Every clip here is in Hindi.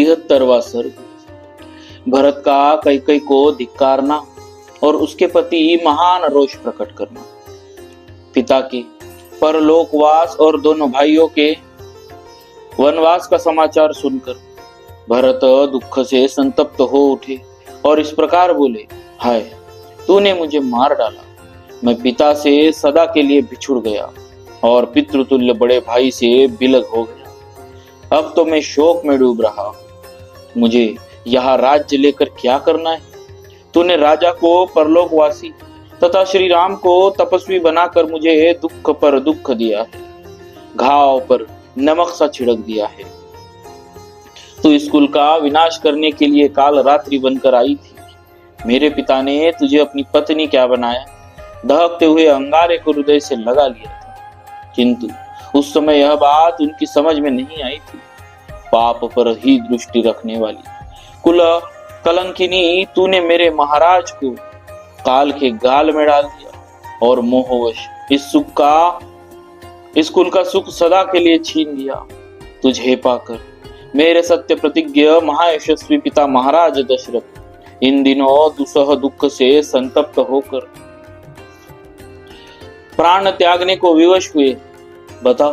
73वां सर्ग। भरत का कैकई को धिक्कारना और उसके प्रति महान रोष प्रकट करना। पिता के परलोकवास और दोनों भाइयों के वनवास का समाचार सुनकर भरत दुख से संतप्त हो उठे और इस प्रकार बोले, हाय, तूने मुझे मार डाला। मैं पिता से सदा के लिए बिछुड़ गया और पितृतुल्य बड़े भाई से बिलग हो गया। अब तो मैं शोक में डूब रहा। मुझे यहाँ राज्य लेकर क्या करना है? तूने राजा को परलोकवासी तथा श्री राम को तपस्वी बनाकर मुझे दुख पर दुख दिया है, घाव पर नमक सा छिड़क दिया है। तू इस कुल का विनाश करने के लिए काल रात्रि बनकर आई थी। मेरे पिता ने तुझे अपनी पत्नी क्या बनाया? दहकते हुए अंगारे को हृदय से लगा लिया था, किंतु उस समय यह बात उनकी समझ में नहीं आई थी। पाप पर ही दृष्टि रखने वाली कुल कलंकिनी, तूने मेरे महाराज को काल के गाल में डाल दिया और मोहवश इस कुल का सुख सदा के लिए छीन लिया। तुझे पाकर मेरे सत्य प्रतिज्ञ महायशस्वी पिता महाराज दशरथ इन दिनों दुसह दुख से संतप्त होकर प्राण त्यागने को विवश हुए। बता,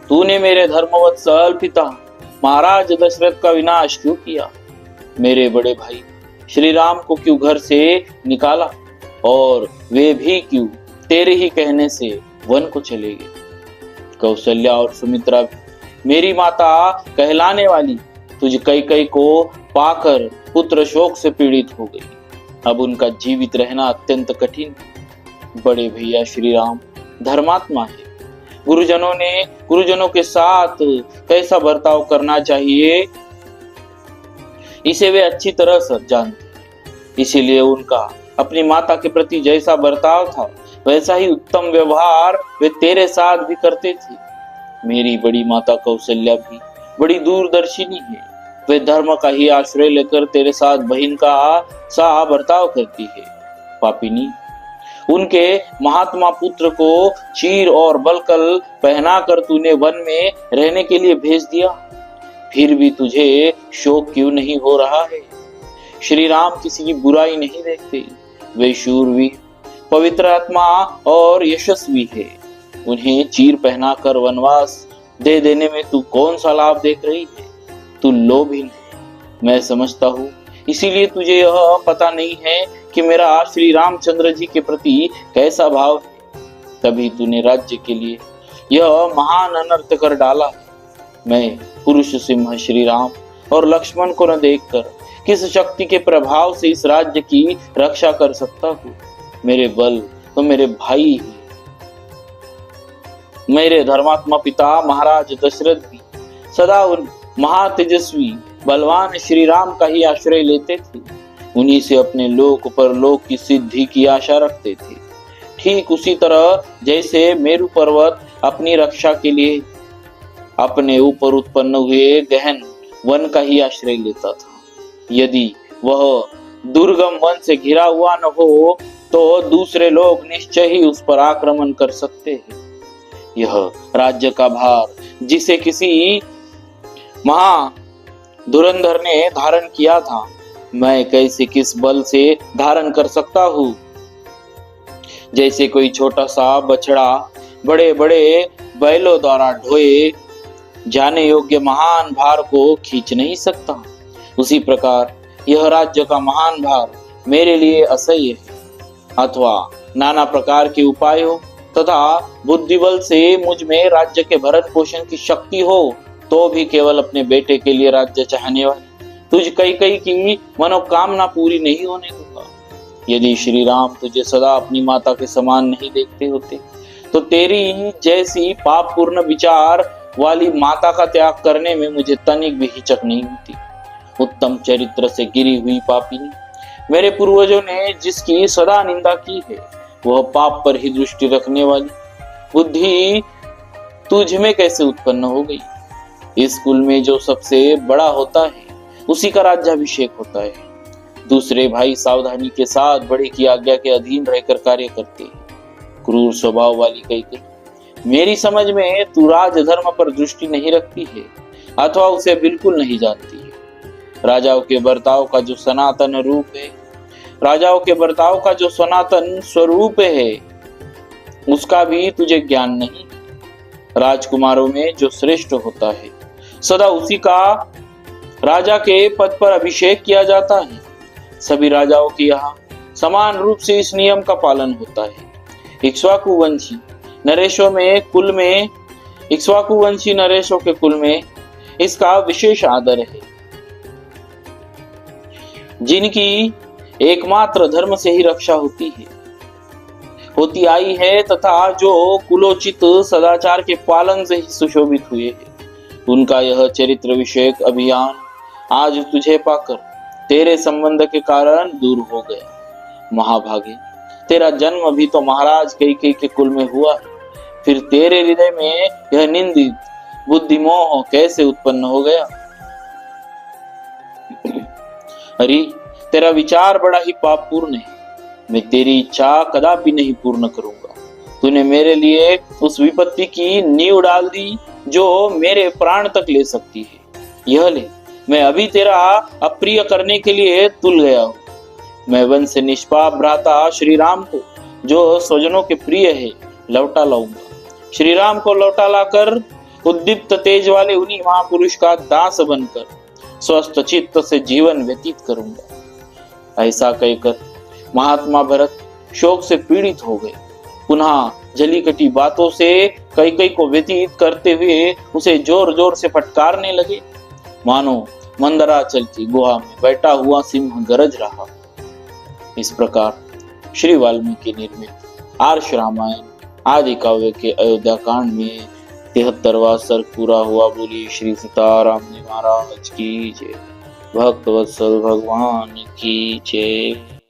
तूने मेरे धर्मवत्सल पिता महाराज दशरथ का विनाश क्यों किया? मेरे बड़े भाई श्री राम को क्यों घर से निकाला और वे भी क्यों तेरे ही कहने से वन को चले गए? कौशल्या और सुमित्रा मेरी माता कहलाने वाली तुझ कैकई को पाकर पुत्र शोक से पीड़ित हो गई। अब उनका जीवित रहना अत्यंत कठिन। बड़े भैया श्री राम धर्मात्मा है। गुरुजनों के साथ कैसा बर्ताव करना चाहिए इसे वे अच्छी तरह से जानते। इसीलिए उनका अपनी माता के प्रति जैसा बर्ताव था वैसा ही उत्तम व्यवहार वे तेरे साथ भी करते थे। मेरी बड़ी माता कौशल्या भी बड़ी दूरदर्शिनी है। वे धर्म का ही आश्रय लेकर तेरे साथ बहन का सा बर्ताव करती है। पापिनी, उनके महात्मा पुत्र को चीर और बलकल पहनाकर तूने वन में रहने के लिए भेज दिया, फिर भी तुझे शोक क्यों नहीं हो रहा है? श्री राम किसी की बुराई नहीं देखते। वे शूरवीर, पवित्र आत्मा और यशस्वी है। उन्हें चीर पहनाकर वनवास दे देने में तू कौन सा लाभ देख रही है? तू लोभी है, मैं समझता हूँ। इसीलिए तुझे यह पता नहीं है कि मेरा श्री रामचंद्र जी के प्रति कैसा भाव है। तभी तूने राज्य के लिए यह महान अनर्थ कर डाला है। मैं पुरुष सिंह श्री राम और लक्ष्मण को न देखकर किस शक्ति के प्रभाव से इस राज्य की रक्षा कर सकता हूँ? मेरे बल तो मेरे भाई ही। मेरे धर्मात्मा पिता महाराज दशरथ भी सदा उन महातेजस्वी बलवान श्री राम का ही आश्रय लेते थे। उन्हीं से अपने लोक परलोक की सिद्धि की आशा रखते थे। ठीक उसी तरह जैसे मेरु पर्वत अपनी रक्षा के लिए अपने ऊपर उत्पन्न हुए गहन वन का ही आश्रय लेता था। यदि वह दुर्गम वन से घिरा हुआ न हो तो दूसरे लोग निश्चय ही उस पर आक्रमण कर सकते हैं। यह राज्य का भार जिसे किसी धुरंधर ने धारण किया था, मैं कैसे किस बल से धारण कर सकता हूँ? जैसे कोई छोटा सा बछड़ा बड़े बड़े बैलों द्वारा ढोए जाने योग्य महान भार को खींच नहीं सकता, उसी प्रकार यह राज्य का महान भार मेरे लिए असह्य है। अथवा नाना प्रकार के उपायों तथा बुद्धिबल से मुझ में राज्य के भरण पोषण की शक्ति हो तो भी केवल अपने बेटे के लिए राज्य चाहने वाली तुझ कैकई की मनोकामना पूरी नहीं होने दूंगा। यदि श्री राम तुझे सदा अपनी माता के समान नहीं देखते होते तो तेरी जैसी पापपूर्ण विचार वाली माता का त्याग करने में मुझे तनिक भी हिचक नहीं होती। उत्तम चरित्र से गिरी हुई पापिनी, मेरे पूर्वजों ने जिसकी सदा निंदा की है वह पाप पर ही दृष्टि रखने वाली बुद्धि तुझ में कैसे उत्पन्न हो गई? इस कुल में जो सबसे बड़ा होता है उसी का राज्याभिषेक होता है। दूसरे भाई सावधानी के साथ बड़े की आज्ञा के अधीन रहकर कार्य करते हैं। क्रूर स्वभाव वाली कैकई, मेरी समझ में तू राजधर्म पर दृष्टि नहीं रखती है अथवा उसे बिल्कुल नहीं जानती है। राजाओं के बर्ताव का जो सनातन रूप है, राजाओं के बर्ताव का जो सनातन स्वरूप है, उसका भी तुझे ज्ञान नहीं। राजकुमारों में जो श्रेष्ठ होता है, सदा उसी का राजा के पद पर अभिषेक किया जाता है। सभी राजाओं के यहाँ समान रूप से इस नियम का पालन होता है। इक्ष्वाकुवंशी नरेशों के कुल में इसका विशेष आदर है, जिनकी एकमात्र धर्म से ही रक्षा होती आई है तथा जो कुलोचित सदाचार के पालन से ही सुशोभित हुए हैं। उनका यह चरित्र विषयक अभियान आज तुझे पाकर तेरे संबंध के कारण दूर हो गया। महाभागे, तेरा जन्म भी तो महाराज कैकेयी के कुल में हुआ, फिर तेरे हृदय में यह निंदित बुद्धिमोह कैसे उत्पन्न हो गया? अरे, तेरा विचार बड़ा ही पापपूर्ण है। मैं तेरी इच्छा कदापि नहीं पूर्ण करूंगा। तूने मेरे लिए उस विपत्ति की नींव डाल दी जो मेरे प्राण तक ले सकती है। यह ले, मैं अभी तेरा अप्रिय करने के लिए तुल गया हूँ। मैं वंश से निष्पाप भ्राता श्री राम को, जो स्वजनों के प्रिय है, लौटा लाऊंगा। श्री राम को लौटा लाकर उद्दीप्त तेज वाले उन्हीं महापुरुष का दास बनकर स्वस्थ चित्त से जीवन व्यतीत करूंगा। ऐसा कहकर महात्मा भरत शोक से पीड़ित हो गए। पुनः जलीकटी बातों से कैकेयी को व्यतीत करते हुए उसे जोर जोर से फटकारने लगे, मानो मंदराचल की गुहा में बैठा हुआ सिंह गरज रहा। इस प्रकार श्री वाल्मीकि निर्मित आर्ष रामायण आदि काव्य के अयोध्या कांड में 73वां सर्ग पूरा हुआ। बोली श्री सीताराम महाराज की जय। भक्तवत्सल भगवान की जय।